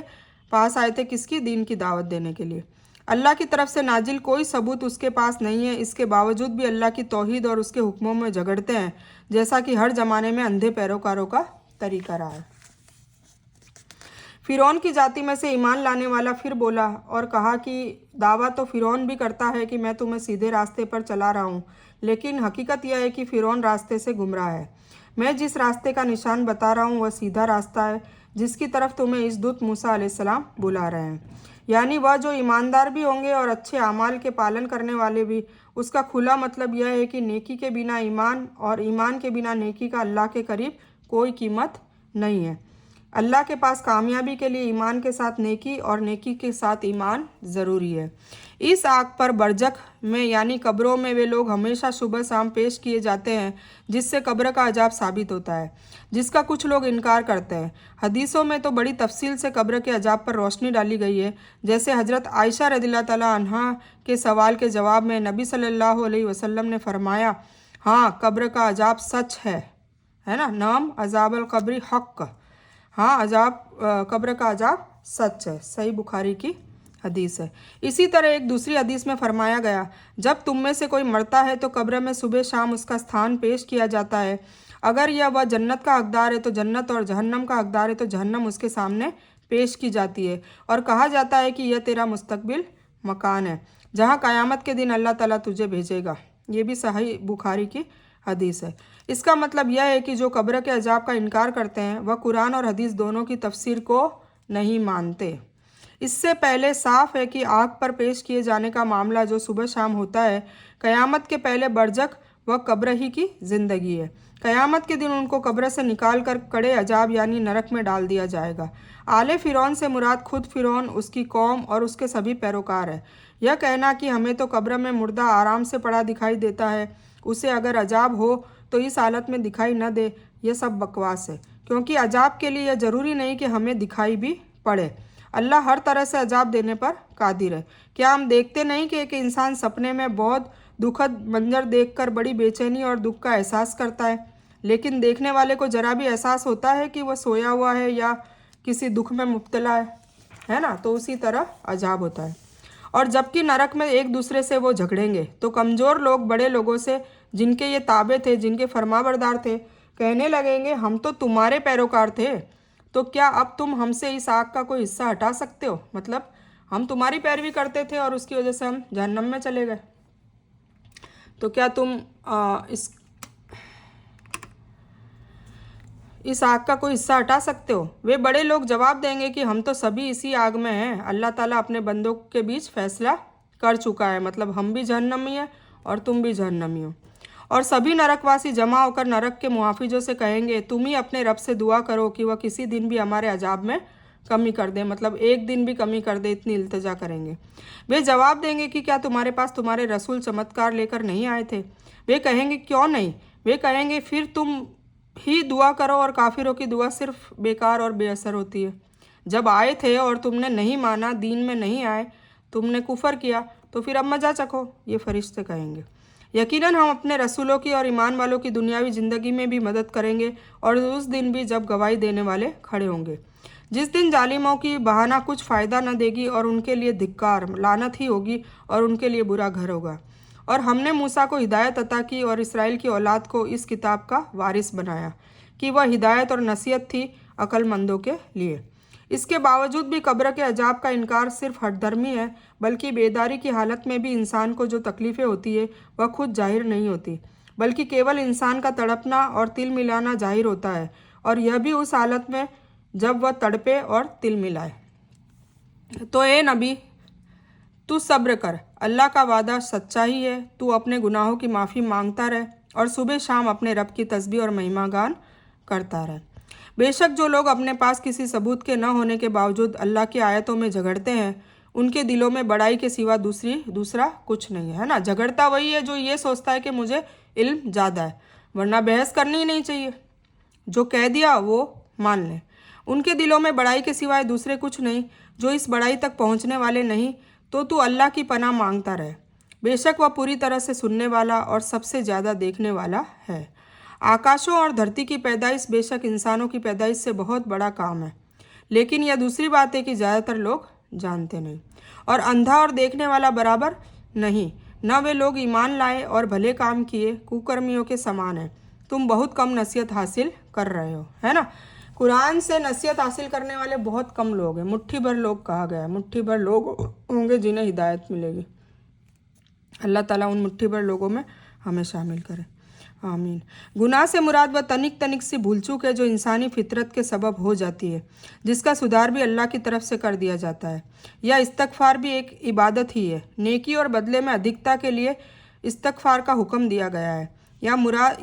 पास आए थे, किसकी? दीन की दावत देने के लिए। अल्लाह की तरफ से नाजिल कोई सबूत उसके पास नहीं है, इसके बावजूद भी अल्लाह की तौहीद और उसके हुक्मों में झगड़ते हैं, जैसा कि हर ज़माने में अंधे पैरोकारों का तरीका रहा है। फ़िरौन की जाति में से ईमान लाने वाला फिर बोला और कहा कि दावा तो फ़िरौन भी करता है कि मैं तुम्हें सीधे रास्ते पर चला रहा हूँ, लेकिन हकीकत यह है कि फ़िरौन रास्ते से गुमराह है। मैं जिस रास्ते का निशान बता रहा हूँ वह सीधा रास्ता है, जिसकी तरफ तुम्हें इस दूत मूसा अलैहिस्सलाम बुला रहे हैं। यानी वह जो ईमानदार भी होंगे और अच्छे अमाल के पालन करने वाले भी। उसका खुला मतलब यह है कि नेकी के बिना ईमान और ईमान के बिना नेकी का अल्लाह के करीब कोई कीमत नहीं है। अल्लाह के पास कामयाबी के लिए ईमान के साथ नेकी और नेकी के साथ ईमान ज़रूरी है। इस आग पर बरज़ख में यानी कब्रों में वे लोग हमेशा सुबह शाम पेश किए जाते हैं, जिससे कब्र का अजाब साबित होता है, जिसका कुछ लोग इनकार करते हैं। हदीसों में तो बड़ी तफसील से कब्र के अजाब पर रोशनी डाली गई है। जैसे हज़रत आयशा रज़ियल्लाहु तआला अन्हा के सवाल के जवाब में नबी सल्लल्लाहु अलैहि वसल्लम ने फरमाया, हाँ कब्र का अजाब सच है ना, नाम अजाबल कब्री हक़। हाँ कब्र का अजाब सच है। सही बुखारी की हदीस है। इसी तरह एक दूसरी हदीस में फरमाया गया, जब तुम में से कोई मरता है तो कब्र में सुबह शाम उसका स्थान पेश किया जाता है। अगर यह वह जन्नत का हकदार है तो जन्नत, और जहन्नम का हकदार है तो जहन्नम उसके सामने पेश की जाती है, और कहा जाता है कि यह तेरा मुस्तकबिल मकान है, जहाँ क़यामत के दिन अल्लाह ताला तुझे भेजेगा। ये भी सही बुखारी की हदीस है। इसका मतलब यह है कि जो कब्र के अजाब का इनकार करते हैं वह कुरान और हदीस दोनों की तफसीर को नहीं मानते। इससे पहले साफ है कि आग पर पेश किए जाने का मामला जो सुबह शाम होता है, क़यामत के पहले बरज़ख व कब्र ही की ज़िंदगी है। क़यामत के दिन उनको कब्र से निकाल कर कड़े अजाब यानी नरक में डाल दिया जाएगा। आले फ़िरौन से मुराद खुद फ़िरौन, उसकी कौम और उसके सभी पैरोकार है। यह कहना कि हमें तो कब्र में मुर्दा आराम से पड़ा दिखाई देता है, उसे अगर अजाब हो तो इस हालत में दिखाई न दे, यह सब बकवास है, क्योंकि अजाब के लिए यह ज़रूरी नहीं कि हमें दिखाई भी पड़े। अल्लाह हर तरह से अजाब देने पर कादिर है। क्या हम देखते नहीं कि एक इंसान सपने में बहुत दुखद मंजर देखकर बड़ी बेचैनी और दुख का एहसास करता है, लेकिन देखने वाले को जरा भी एहसास होता है कि वह सोया हुआ है या किसी दुख में मुब्तला है ना? तो उसी तरह अजाब होता है। और जबकि नरक में एक दूसरे से वो झगड़ेंगे, तो कमज़ोर लोग बड़े लोगों से, जिनके ये ताबे थे, जिनके फरमाबरदार थे, कहने लगेंगे हम तो तुम्हारे पैरोकार थे, तो क्या अब तुम हमसे इस आग का कोई हिस्सा हटा सकते हो? मतलब हम तुम्हारी पैरवी करते थे और उसकी वजह से हम जहन्नम में चले गए, तो क्या तुम इस आग का कोई हिस्सा हटा सकते हो? वे बड़े लोग जवाब देंगे कि हम तो सभी इसी आग में हैं। अल्लाह ताला अपने बंदों के बीच फैसला कर चुका है, मतलब हम भी जहन्नमी हैं और तुम भी जहन्नमी हो। और सभी नरकवासी जमा होकर नरक के मुआफिजों से कहेंगे, तुम ही अपने रब से दुआ करो कि वह किसी दिन भी हमारे अजाब में कमी कर दे, मतलब एक दिन भी कमी कर दे, इतनी इल्तिजा करेंगे। वे जवाब देंगे कि क्या तुम्हारे पास तुम्हारे रसूल चमत्कार लेकर नहीं आए थे? वे कहेंगे क्यों नहीं? वे कहेंगे फिर तुम ही दुआ करो, और काफिरों की दुआ सिर्फ बेकार और बेअसर होती है। जब आए थे और तुमने नहीं माना, दीन में नहीं आए, तुमने कुफर किया, तो फिर अब मजा चखो, ये फरिश्ते कहेंगे। यकीनन हम अपने रसूलों की और ईमान वालों की दुनियावी ज़िंदगी में भी मदद करेंगे, और उस दिन भी जब गवाही देने वाले खड़े होंगे, जिस दिन जालिमों की बहाना कुछ फ़ायदा न देगी और उनके लिए धिक्कार, लानत ही होगी और उनके लिए बुरा घर होगा। और हमने मूसा को हिदायत अता की और इसराइल की औलाद को इस किताब का वारिस बनाया कि वह हिदायत और नसीहत थी अक्लमंदों के लिए। इसके बावजूद भी कब्र के अजाब का इनकार सिर्फ हठधर्मी है, बल्कि बेदारी की हालत में भी इंसान को जो तकलीफ़ें होती है वह खुद जाहिर नहीं होती, बल्कि केवल इंसान का तड़पना और तिल मिलाना जाहिर होता है, और यह भी उस हालत में जब वह तड़पे और तिल मिलाए। तो ए नबी, तू सब्र कर, अल्लाह का वादा सच्चा ही है। तू अपने गुनाहों की माफ़ी मांगता रहे और सुबह शाम अपने रब की तस्बीह और महिमा गान करता रहे। बेशक जो लोग अपने पास किसी सबूत के न होने के बावजूद अल्लाह की आयतों में झगड़ते हैं, उनके दिलों में बड़ाई के सिवा दूसरा कुछ नहीं है ना। झगड़ता वही है जो ये सोचता है कि मुझे इल्म ज़्यादा है, वरना बहस करनी ही नहीं चाहिए। जो कह दिया वो मान लें। उनके दिलों में बड़ाई के सिवाय दूसरे कुछ नहीं। जो इस बड़ाई तक पहुंचने वाले नहीं तो तू अल्लाह की पनाह मांगता रहे। बेशक वह पूरी तरह से सुनने वाला और सबसे ज़्यादा देखने वाला है। आकाशों और धरती की पैदाइश बेशक इंसानों की पैदाइश से बहुत बड़ा काम है, लेकिन यह दूसरी बात है कि ज़्यादातर लोग जानते नहीं। और अंधा और देखने वाला बराबर नहीं, न वे लोग ईमान लाए और भले काम किए कुकर्मियों के समान है। तुम बहुत कम नसीहत हासिल कर रहे हो, है ना। कुरान से नसीहत हासिल करने वाले बहुत कम लोग हैं, मुट्ठी भर लोग कहा गया है। मुट्ठी भर लोग होंगे जिन्हें हिदायत मिलेगी। अल्लाह ताला उन मुट्ठी भर लोगों में हमें शामिल करे, आमीन। गुनाह से मुराद वह तनिक तनिक सी भूल चूक है जो इंसानी फितरत के सबब हो जाती है, जिसका सुधार भी अल्लाह की तरफ से कर दिया जाता है। यह इस्तगफार भी एक इबादत ही है। नेकी और बदले में अधिकता के लिए इस्तगफार का हुक्म दिया गया है। या मुराद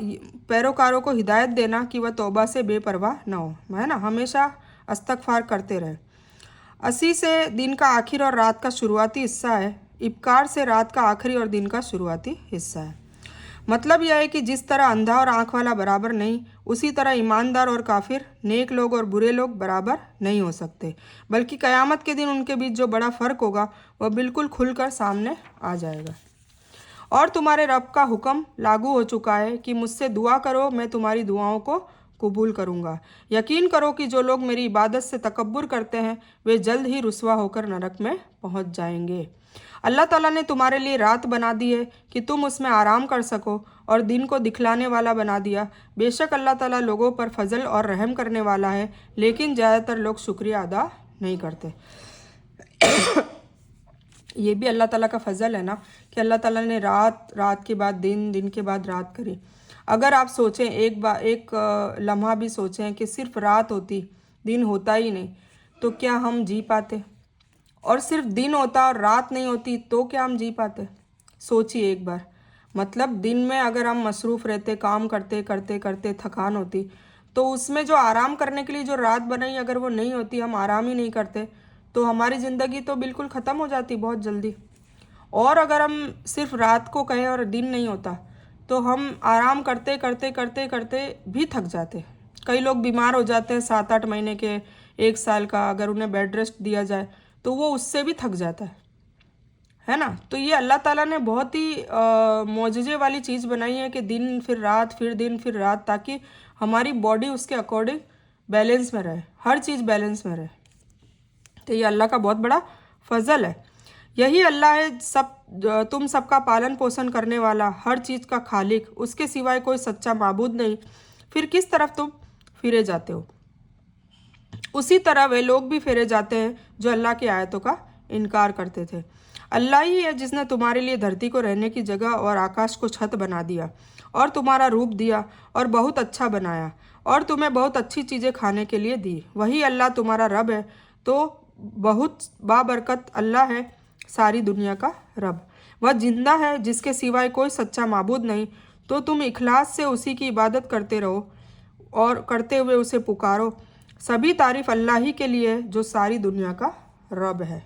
पैरोकारों को हिदायत देना कि वह तौबा से बेपरवाह न हो, है ना, हमेशा इस्तगफार करते रहे। 80 से दिन का आखिर और रात का शुरुआती हिस्सा है। इब्कार से रात का आखिरी और दिन का शुरुआती हिस्सा है। मतलब यह है कि जिस तरह अंधा और आँख वाला बराबर नहीं, उसी तरह ईमानदार और काफिर, नेक लोग और बुरे लोग बराबर नहीं हो सकते, बल्कि क़यामत के दिन उनके बीच जो बड़ा फ़र्क होगा वह बिल्कुल खुलकर सामने आ जाएगा। और तुम्हारे रब का हुक्म लागू हो चुका है कि मुझसे दुआ करो, मैं तुम्हारी दुआओं को कबूल करूँगा। यकीन करो कि जो लोग मेरी इबादत से तकब्बुर करते हैं वे जल्द ही रुस्वा होकर नरक में पहुँच जाएंगे। अल्लाह ताला ने तुम्हारे लिए रात बना दी है कि तुम उसमें आराम कर सको, और दिन को दिखलाने वाला बना दिया। बेशक अल्लाह ताला लोगों पर फजल और रहम करने वाला है, लेकिन ज़्यादातर लोग शुक्रिया अदा नहीं करते। ये भी अल्लाह ताला का फजल है ना कि अल्लाह ताला ने रात के बाद दिन, दिन के बाद रात करी। अगर आप सोचें एक लम्हा भी सोचें कि सिर्फ रात होती, दिन होता ही नहीं, तो क्या हम जी पाते? और सिर्फ दिन होता और रात नहीं होती तो क्या हम जी पाते? सोचिए एक बार। मतलब दिन में अगर हम मसरूफ़ रहते, काम करते करते करते थकान होती, तो उसमें जो आराम करने के लिए जो रात बनाई अगर वो नहीं होती, हम आराम ही नहीं करते, तो हमारी ज़िंदगी तो बिल्कुल ख़त्म हो जाती बहुत जल्दी। और अगर हम सिर्फ रात को कहें और दिन नहीं होता, तो हम आराम करते करते करते करते भी थक जाते। कई लोग बीमार हो जाते हैं 7-8 महीने के, 1 साल का, अगर उन्हें बेड रेस्ट दिया जाए तो वो उससे भी थक जाता है ना। तो ये अल्लाह ताला ने बहुत ही मौजज़े वाली चीज़ बनाई है कि दिन फिर रात, फिर दिन फिर रात, ताकि हमारी बॉडी उसके अकॉर्डिंग बैलेंस में रहे, हर चीज़ बैलेंस में रहे। तो ये अल्लाह का बहुत बड़ा फजल है। यही अल्लाह है तुम सबका पालन पोषण करने वाला, हर चीज़ का खालिक, उसके सिवाय कोई सच्चा माबूद नहीं। फिर किस तरफ तुम फिरे जाते हो? उसी तरह वे लोग भी फेरे जाते हैं जो अल्लाह की आयतों का इनकार करते थे। अल्लाह ही है जिसने तुम्हारे लिए धरती को रहने की जगह और आकाश को छत बना दिया, और तुम्हारा रूप दिया और बहुत अच्छा बनाया, और तुम्हें बहुत अच्छी चीज़ें खाने के लिए दी। वही अल्लाह तुम्हारा रब है। तो बहुत बाबरकत अल्लाह है, सारी दुनिया का रब। वह जिंदा है जिसके सिवाय कोई सच्चा माबूद नहीं। तो तुम इखलास से उसी की इबादत करते रहो और करते हुए उसे पुकारो। सभी तारीफ अल्लाह ही के लिए जो सारी दुनिया का रब है।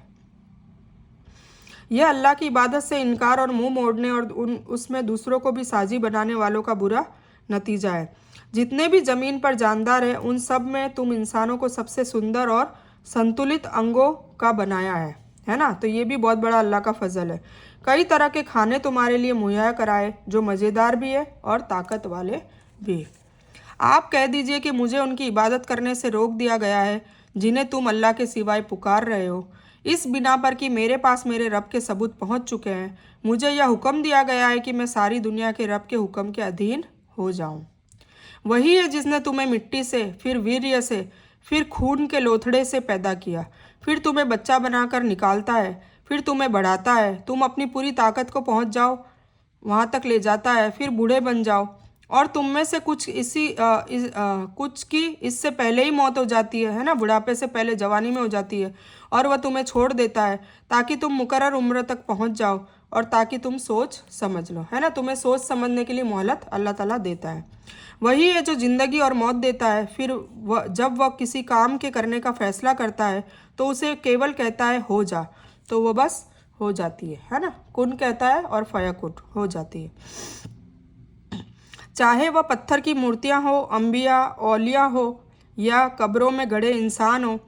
यह अल्लाह की इबादत से इनकार और मुंह मोड़ने और उसमें दूसरों को भी साजी बनाने वालों का बुरा नतीजा है। जितने भी ज़मीन पर जानदार हैं उन सब में तुम इंसानों को सबसे सुंदर और संतुलित अंगों का बनाया है ना। तो ये भी बहुत बड़ा अल्लाह का फजल है। कई तरह के खाने तुम्हारे लिए मुहैया कराए जो मज़ेदार भी है और ताकत वाले भी। आप कह दीजिए कि मुझे उनकी इबादत करने से रोक दिया गया है जिन्हें तुम अल्लाह के सिवाय पुकार रहे हो, इस बिना पर कि मेरे पास मेरे रब के सबूत पहुंच चुके हैं। मुझे यह हुक्म दिया गया है कि मैं सारी दुनिया के रब के हुक्म के अधीन हो जाऊं। वही है जिसने तुम्हें मिट्टी से, फिर वीर्य से, फिर खून के लोथड़े से पैदा किया, फिर तुम्हें बच्चा बनाकर निकालता है, फिर तुम्हें बढ़ाता है, तुम अपनी पूरी ताकत को पहुंच जाओ वहाँ तक ले जाता है, फिर बूढ़े बन जाओ, और तुम में से कुछ कुछ की इससे पहले ही मौत हो जाती है ना, बुढ़ापे से पहले जवानी में हो जाती है, और वह तुम्हें छोड़ देता है ताकि तुम मुकर्रर उम्र तक पहुंच जाओ और ताकि तुम सोच समझ लो, है ना। तुम्हें सोच समझने के लिए मोहलत अल्लाह ताला देता है। वही है जो ज़िंदगी और मौत देता है। फिर जब वह किसी काम के करने का फैसला करता है तो उसे केवल कहता है हो जा, तो वो बस हो जाती है ना। कुन कहता है और फयकुन हो जाती है। चाहे वह पत्थर की मूर्तियां हो, अम्बिया, औलिया हो या कब्रों में गड़े इंसान हो।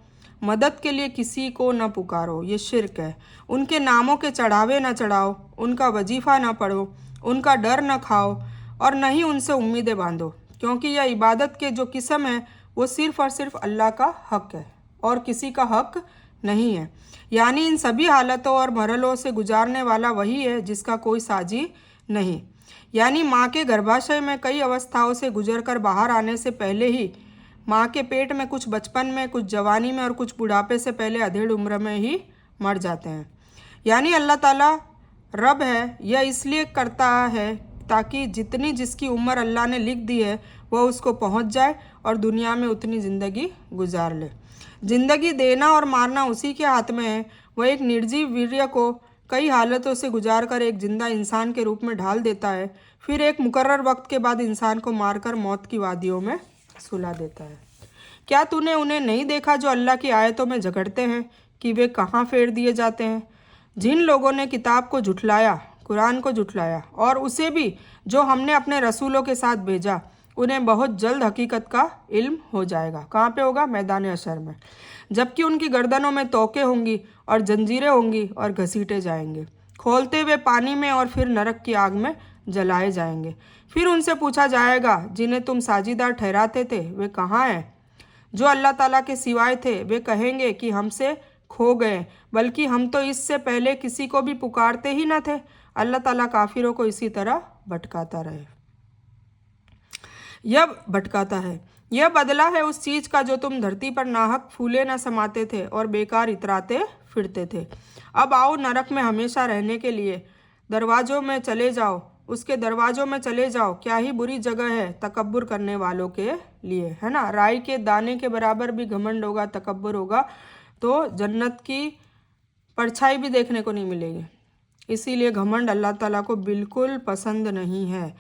मदद के लिए किसी को न पुकारो, ये शिर्क है। उनके नामों के चढ़ावे न चढ़ाओ, उनका वजीफ़ा न पढ़ो, उनका डर न खाओ और न ही उनसे उम्मीदें बांधो, क्योंकि यह इबादत के जो किस्म है वो सिर्फ़ और सिर्फ अल्लाह का हक है और किसी का हक नहीं है। यानी इन सभी हालतों और मरहलों से गुजारने वाला वही है जिसका कोई साजी नहीं। यानी माँ के गर्भाशय में कई अवस्थाओं से गुजरकर बाहर आने से पहले ही, माँ के पेट में कुछ बचपन में, कुछ जवानी में और कुछ बुढ़ापे से पहले अधेड़ उम्र में ही मर जाते हैं। यानी अल्लाह ताला रब है, यह इसलिए करता है ताकि जितनी जिसकी उम्र अल्लाह ने लिख दी है वह उसको पहुंच जाए और दुनिया में उतनी ज़िंदगी गुजार ले। ज़िंदगी देना और मारना उसी के हाथ में है। वह एक निर्जीव वीर्य को कई हालतों से गुजार कर एक जिंदा इंसान के रूप में ढाल देता है, फिर एक मुकर्रर वक्त के बाद इंसान को मारकर मौत की वादियों में सुला देता है। क्या तूने उन्हें नहीं देखा जो अल्लाह की आयतों में झगड़ते हैं कि वे कहाँ फेर दिए जाते हैं? जिन लोगों ने किताब को झुठलाया, कुरान को झुठलाया और उसे भी जो हमने अपने रसूलों के साथ भेजा, उन्हें बहुत जल्द हकीकत का इल्म हो जाएगा। कहाँ पे होगा? मैदान हशर में। जबकि उनकी गर्दनों में तोके होंगी और जंजीरें होंगी और घसीटे जाएंगे, खोलते हुए पानी में और फिर नरक की आग में जलाए जाएंगे। फिर उनसे पूछा जाएगा, जिन्हें तुम साझीदार ठहराते थे वे कहाँ हैं? जो अल्लाह ताला के सिवाय थे वे कहेंगे कि हमसे खो गए, बल्कि हम तो इससे पहले किसी को भी पुकारते ही न थे। अल्लाह ताला काफिरों को इसी तरह भटकाता है। यह बदला है उस चीज़ का जो तुम धरती पर नाहक फूले न समाते थे और बेकार इतराते फिरते थे। अब आओ नरक में हमेशा रहने के लिए दरवाज़ों में चले जाओ, उसके दरवाज़ों में चले जाओ। क्या ही बुरी जगह है तकब्बुर करने वालों के लिए, है ना। राई के दाने के बराबर भी घमंड होगा, तकब्बुर होगा तो जन्नत की परछाई भी देखने को नहीं मिलेगी। इसीलिए घमंड अल्लाह ताला को बिल्कुल पसंद नहीं है।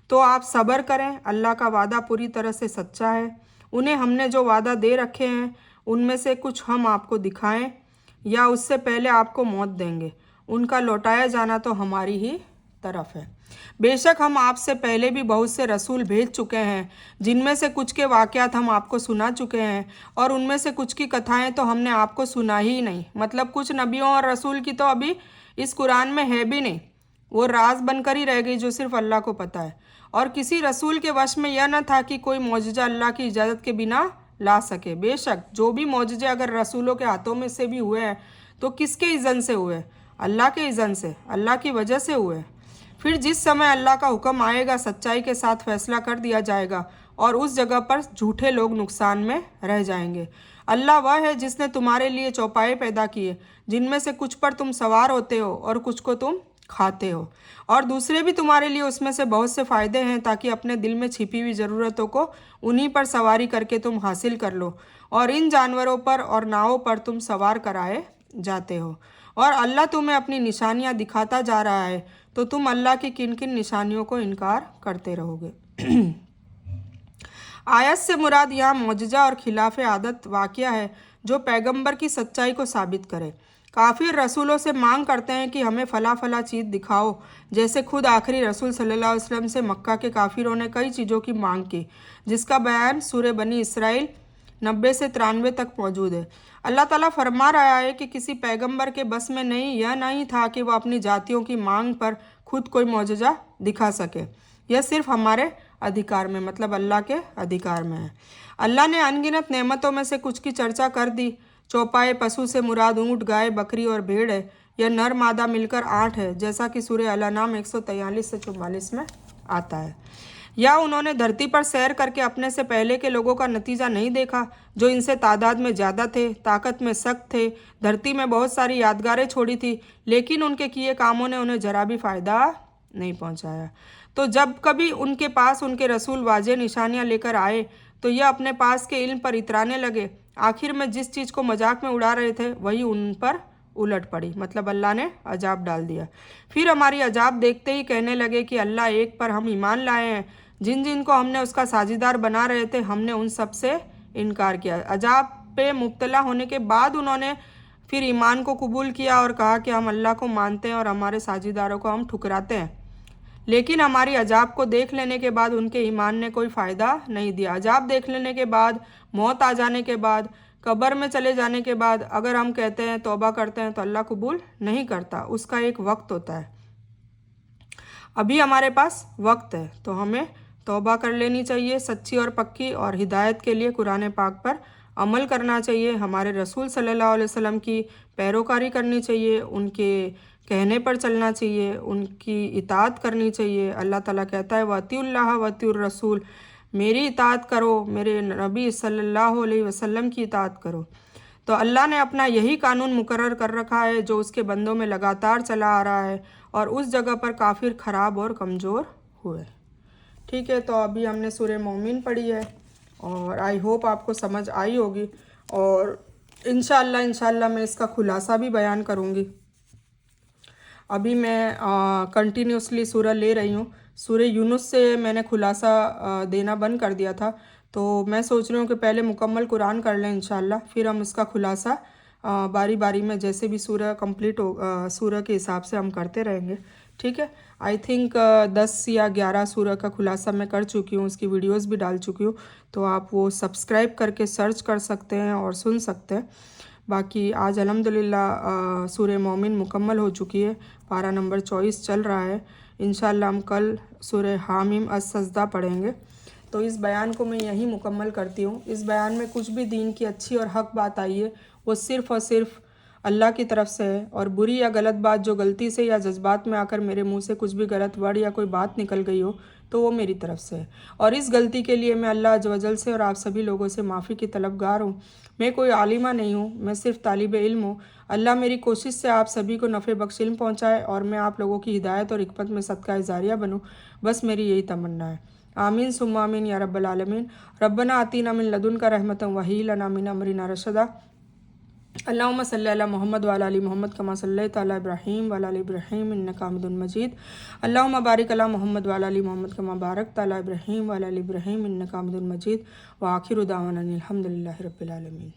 तो आप सब्र करें, अल्लाह का वादा पूरी तरह से सच्चा है। उन्हें हमने जो वादा दे रखे हैं उनमें से कुछ हम आपको दिखाएं या उससे पहले आपको मौत देंगे। उनका लौटाया जाना तो हमारी ही तरफ है। बेशक हम आपसे पहले भी बहुत से रसूल भेज चुके हैं, जिनमें से कुछ के वाक़यात हम आपको सुना चुके हैं और उनमें से कुछ की कथाएं तो हमने आपको सुना ही नहीं। मतलब कुछ नबियों और रसूल की तो अभी इस कुरान में है भी नहीं, वो राज बनकर ही रह गई जो सिर्फ अल्लाह को पता है। और किसी रसूल के वश में यह न था कि कोई मौजज़ा अल्लाह की इजाज़त के बिना ला सके। बेशक जो भी मौजज़े अगर रसूलों के हाथों में से भी हुए हैं तो किसके इज़न से हुए? अल्लाह के इज़न से, अल्लाह की वजह से हुए। फिर जिस समय अल्लाह का हुक्म आएगा सच्चाई के साथ फैसला कर दिया जाएगा और उस जगह पर झूठे लोग नुकसान में रह जाएंगे। अल्लाह वह है जिसने तुम्हारे लिए चौपाए पैदा किए, जिनमें से कुछ पर तुम सवार होते हो और कुछ को तुम खाते हो, और दूसरे भी तुम्हारे लिए उसमें से बहुत से फ़ायदे हैं ताकि अपने दिल में छिपी हुई ज़रूरतों को उन्हीं पर सवारी करके तुम हासिल कर लो। और इन जानवरों पर और नावों पर तुम सवार कराए जाते हो। और अल्लाह तुम्हें अपनी निशानियाँ दिखाता जा रहा है, तो तुम अल्लाह की किन किन निशानियों को इनकार करते रहोगे। आयत से मुराद यहाँ मौजज़ा और खिलाफ आदत वाक़या है जो पैगंबर की सच्चाई को साबित करे। काफिर रसूलों से मांग करते हैं कि हमें फ़ला फ़ला चीज़ दिखाओ, जैसे खुद आखिरी रसूल सल्लल्लाहु अलैहि वसल्लम से मक्का के काफिरों ने कई चीज़ों की मांग की, जिसका बयान सूरह बनी इसराइल 90 से 93 तक मौजूद है। अल्लाह ताला फरमा रहा है कि किसी पैगंबर के बस में यह नहीं था कि वह अपनी जातियों की मांग पर खुद कोई मौजज़ा दिखा सके। यह सिर्फ हमारे अधिकार में, मतलब अल्लाह के अधिकार में है। अल्लाह ने अनगिनत नेमतों में से कुछ की चर्चा कर दी। चौपाए पशु से मुराद ऊँट, गाय, बकरी और भेड़ है। यह नर मादा मिलकर 8 है, जैसा कि सूरह अल-अनाम 143 से 44 में आता है। या उन्होंने धरती पर सैर करके अपने से पहले के लोगों का नतीजा नहीं देखा, जो इनसे तादाद में ज़्यादा थे, ताकत में सख्त थे, धरती में बहुत सारी यादगारें छोड़ी थी, लेकिन उनके किए कामों ने उन्हें जरा भी फ़ायदा नहीं पहुंचाया। तो जब कभी उनके पास उनके रसूल वाज़ेह निशानियां लेकर आए तो यह अपने पास के इल्म पर इतराने लगे। आखिर में जिस चीज़ को मजाक में उड़ा रहे थे वही उन पर उलट पड़ी, मतलब अल्लाह ने अजाब डाल दिया। फिर हमारी अजाब देखते ही कहने लगे कि अल्लाह एक पर हम ईमान लाए हैं, जिन जिन को हमने उसका साझीदार बना रहे थे हमने उन सब से इनकार किया। अजाब पे मुब्तला होने के बाद उन्होंने फिर ईमान को कबूल किया और कहा कि हम अल्लाह को मानते हैं और हमारे साझीदारों को हम ठुकराते हैं। لیکن ہماری عذاب کو دیکھ لینے کے بعد ان کے ایمان نے کوئی فائدہ نہیں دیا۔ عذاب دیکھ لینے کے بعد، موت آ جانے کے بعد، قبر میں چلے جانے کے بعد اگر ہم کہتے ہیں توبہ کرتے ہیں تو اللہ قبول نہیں کرتا، اس کا ایک وقت ہوتا ہے۔ ابھی ہمارے پاس وقت ہے تو ہمیں توبہ کر لینی چاہیے سچی اور پکی، اور ہدایت کے لیے قرآن پاک پر عمل کرنا چاہیے، ہمارے رسول صلی اللہ علیہ وسلم کی پیروکاری کرنی چاہیے، ان کے کہنے پر چلنا چاہیے، ان کی اطاعت کرنی چاہیے۔ اللہ تعالیٰ کہتا ہے وَأَطِیعُوا اللَّهَ وَأَطِیعُوا الرَّسُولَ، میری اطاعت کرو، میرے نبی صلی اللہ علیہ وسلم کی اطاعت کرو۔ تو اللہ نے اپنا یہی قانون مقرر کر رکھا ہے جو اس کے بندوں میں لگاتار چلا آ رہا ہے، اور اس جگہ پر کافر خراب اور کمزور ہوئے۔ ٹھیک ہے، تو ابھی ہم نے سورہ مومن پڑھی ہے اور آئی ہوپ آپ کو سمجھ آئی ہوگی، اور انشاءاللہ میں اس کا خلاصہ بھی بیان کروں گی۔ ابھی میں کنٹینیوسلی سورہ لے رہی ہوں، سورہ یونس سے میں نے خلاصہ دینا بند کر دیا تھا، تو میں سوچ رہی ہوں کہ پہلے مکمل قرآن کر لیں انشاءاللہ، پھر ہم اس کا خلاصہ باری باری میں جیسے بھی سورہ کمپلیٹ ہو سورہ کے حساب سے ہم کرتے رہیں گے۔ ٹھیک ہے، آئی تھنک 10 یا 11 سورہ کا خلاصہ میں کر چکی ہوں، اس کی ویڈیوز بھی ڈال چکی ہوں، تو آپ وہ سبسکرائب کر کے سرچ کر سکتے ہیں اور سن سکتے ہیں۔ باقی آج الحمدللہ سورہ مومن مکمل ہو چکی ہے، پارہ نمبر 24 چل رہا ہے۔ انشاءاللہ ہم کل سورہ حامیم السجدہ پڑھیں گے۔ تو اس بیان کو میں یہیں مکمل کرتی ہوں۔ اس بیان میں کچھ بھی دین کی اچھی اور حق بات آئی ہے وہ صرف اور صرف اللہ کی طرف سے ہے، اور بری یا غلط بات جو غلطی سے یا جذبات میں آ کر میرے منہ سے کچھ بھی غلط ورڈ یا کوئی بات نکل گئی ہو تو وہ میری طرف سے ہے، اور اس غلطی کے لیے میں اللہ عز و جل سے اور آپ سبھی لوگوں سے معافی کی طلبگار ہوں۔ میں کوئی عالمہ نہیں ہوں، میں صرف طالب علم ہوں۔ اللہ میری کوشش سے آپ سبھی کو نفع بخش علم پہنچائے اور میں آپ لوگوں کی ہدایت اور حکمت میں صدقہ جاریہ بنوں، بس میری یہی تمنا ہے۔ آمین ثم آمین یا رب العالمین۔ ربنا آتینا من لدنک رحمۃ وہیئ لنا من امرنا رشدا۔ اللہم صلی علی محمد وعلی آل محمد کما صلیت علی ابراہیم وعلی آل ابراہیم انک حمید مجید۔ اللہم بارک علی محمد وعلی آل محمد کما بارکت علی ابراہیم وعلی آل ابراہیم انک حمید مجید۔ وآخر دعوانا الحمد للہ رب العالمین۔